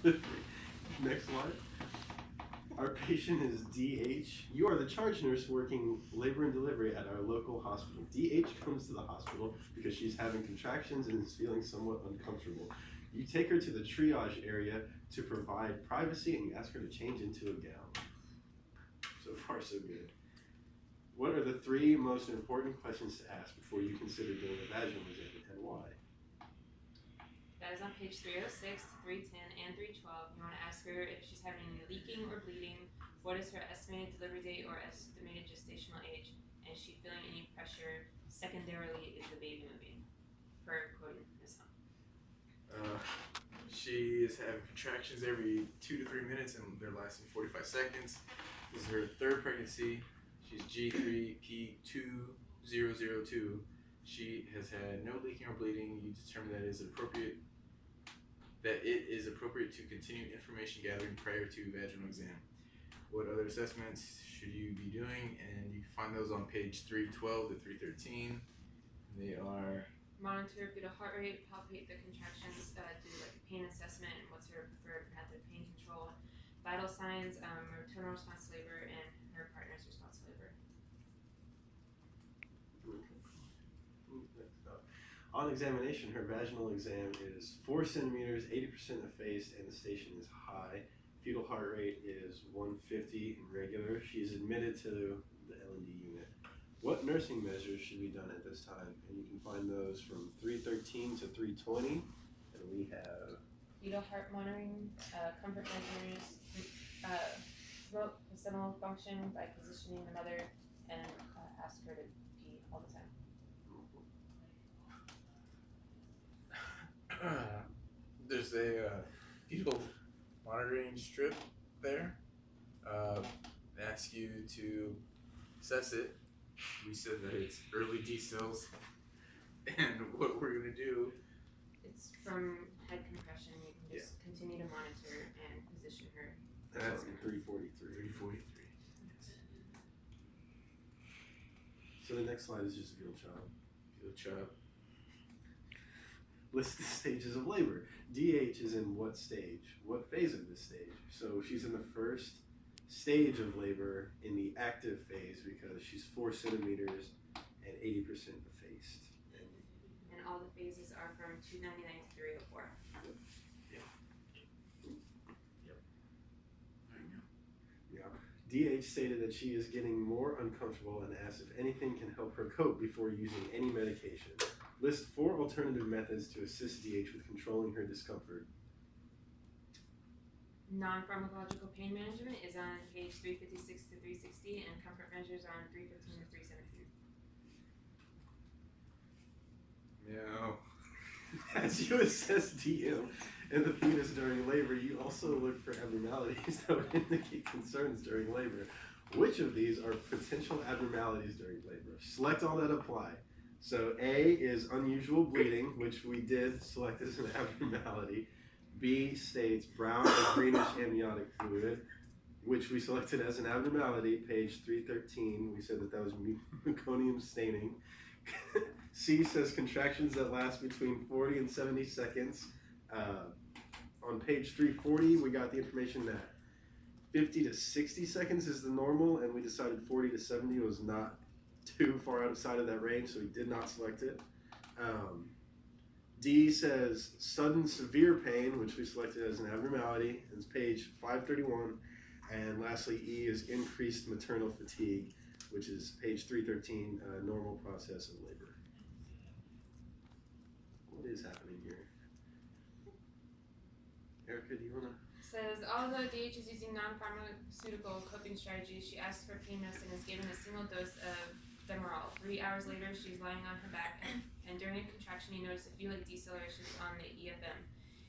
delivery. Next slide. Our patient is DH. You are the charge nurse working labor and delivery at our local hospital. DH comes to the hospital because she's having contractions and is feeling somewhat uncomfortable. You take her to the triage area to provide privacy and you ask her to change into a gown. So far, so good. What are the 3 most important questions to ask before you consider doing a vaginal exam and why? That is on page 306 to 310 and 312. You want to ask her if she's having any leaking or bleeding, what is her estimated delivery date or estimated gestational age, and is she feeling any pressure? Secondarily, is the baby moving? Per quoting Ms. Hunt. She is having contractions every 2 to 3 minutes and they're lasting 45 seconds. This is her 3rd pregnancy. She's G3P2002. She has had no leaking or bleeding. You determine that it is appropriate to continue information gathering prior to vaginal exam. What other assessments should you be doing? And you can find those on page 312 to 313. They are monitor fetal heart rate, palpate the contractions, do like a pain assessment, and what's her preferred method of pain control, vital signs, maternal response to labor, and her partner's response to labor. On examination, her vaginal exam is 4 centimeters, 80% effaced, and the station is high. Fetal heart rate is 150 and regular. She's admitted to the L&D unit. What nursing measures should be done at this time? And you can find those from 313 to 320. And we have fetal heart monitoring, comfort measures, remote placental function by positioning the mother, and ask her to pee all the time. There's a fetal monitoring strip there. They ask you to assess it. We said that it's early D cells, and what we're gonna do. It's from head compression. You can just continue to monitor and position her. That's 343. 343. Yes. So the next slide is just fetal chop. Fetal chop. List the stages of labor. DH is in what stage? What phase of this stage? So she's in the first stage of labor in the active phase because she's 4 centimeters and 80% effaced. And all the phases are from 299 to 304. Yep. Yeah. DH stated that she is getting more uncomfortable and asked if anything can help her cope before using any medication. List 4 alternative methods to assist DH with controlling her discomfort. Non-pharmacological pain management is on page 356 to 360, and comfort measures are on 315 to 317. Yeah. As you assess DM and the fetus during labor, you also look for abnormalities that would indicate concerns during labor. Which of these are potential abnormalities during labor? Select all that apply. So A is unusual bleeding, which we did select as an abnormality. B states brown or greenish amniotic fluid, which we selected as an abnormality, page 313. We said that was meconium staining. C says contractions that last between 40 and 70 seconds. On page 340, we got the information that 50 to 60 seconds is the normal, and we decided 40 to 70 was not too far outside of that range, so we did not select it. D says sudden severe pain, which we selected as an abnormality. It's page 531. And lastly, E is increased maternal fatigue, which is page 313, normal process of labor. What is happening here? Erica, do you want to? Says, although DH is using non-pharmaceutical coping strategies, she asks for pain medicine and is given a single dose of Demerol. 3 hours later, she's lying on her back, and during a contraction, you notice a few like decelerations on the EFM.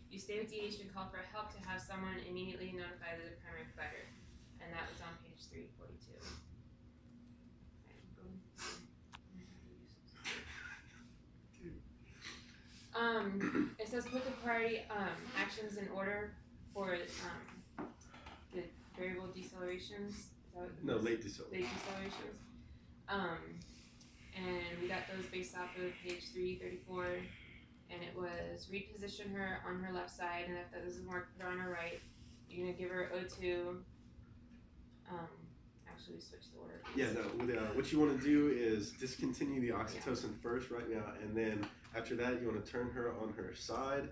You stay with DH and call for help to have someone immediately notify the primary provider. And that was on page 342. It says put the priority actions in order for the variable decelerations. No, late deceleration. Late decelerations. And we got those based off of page 334 and it was reposition her on her left side, and if that doesn't work, put her on her right. You're gonna give her O2. Actually, we switched the order. Yeah, no. What you want to do is discontinue the oxytocin first, right now, and then after that, you want to turn her on her side,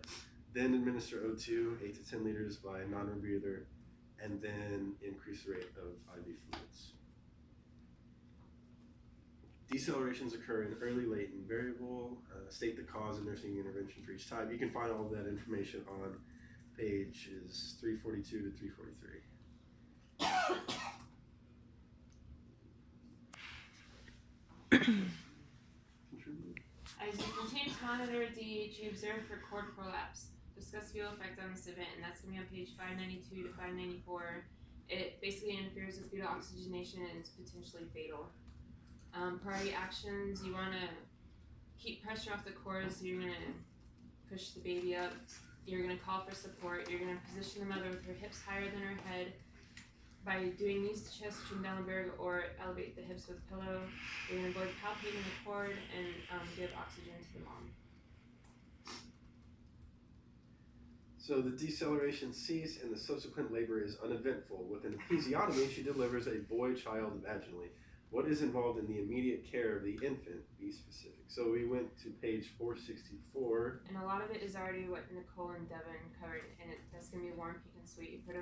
then administer O2, 8 to 10 liters by non-rebreather, and then increase the rate of IV fluids. Decelerations occur in early, late, and variable. State the cause of nursing intervention for each type. You can find all of that information on pages 342 to 343. As you continue to monitor DH, you observe for cord prolapse. Discuss fetal effect on this event, and that's going to be on page 592 to 594. It basically interferes with fetal oxygenation and is potentially fatal. Priority actions, you want to keep pressure off the cord, so you're going to push the baby up. You're going to call for support. You're going to position the mother with her hips higher than her head. By doing these to chest Trendelenburg or elevate the hips with a pillow, you're going to avoid palpating the cord and give oxygen to the mom. So the deceleration cease and the subsequent labor is uneventful. With an episiotomy, she delivers a boy child vaginally. What is involved in the immediate care of the infant? Be specific. So we went to page 464. And a lot of it is already what Nicole and Devin covered, and that's going to be warm, pink, and sweet. You put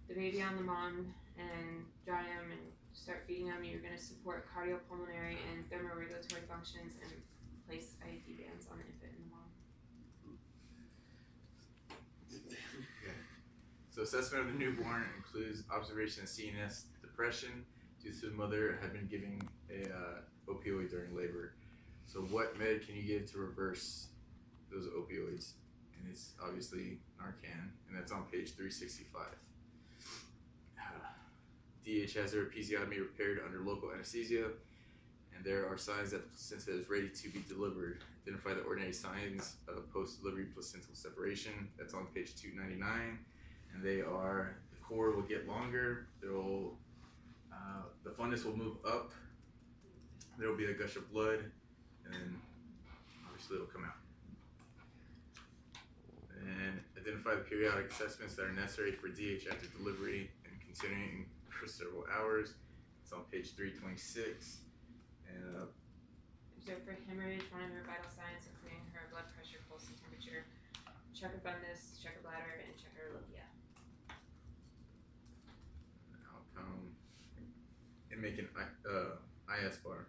the baby on the mom and dry him and start feeding him. You're going to support cardiopulmonary and thermoregulatory functions and place IUD bands on the infant and the mom. So assessment of the newborn includes observation of CNS depression due to the mother had been giving a opioid during labor. So what med can you give to reverse those opioids? And it's obviously Narcan, and that's on page 365. DH has her episiotomy repaired under local anesthesia, and there are signs that the placenta is ready to be delivered. Identify the ordinary signs of post-delivery placental separation. That's on page 299, and they are: the cord will get longer. The fundus will move up. There will be a gush of blood, and then obviously it'll come out. And identify the periodic assessments that are necessary for DH after delivery and continuing for several hours. It's on page 326. And Observe for hemorrhage, one of her vital signs, including her blood pressure, pulse, and temperature. Check her fundus, check her bladder, and check her lochia. outcome, and make an IS bar.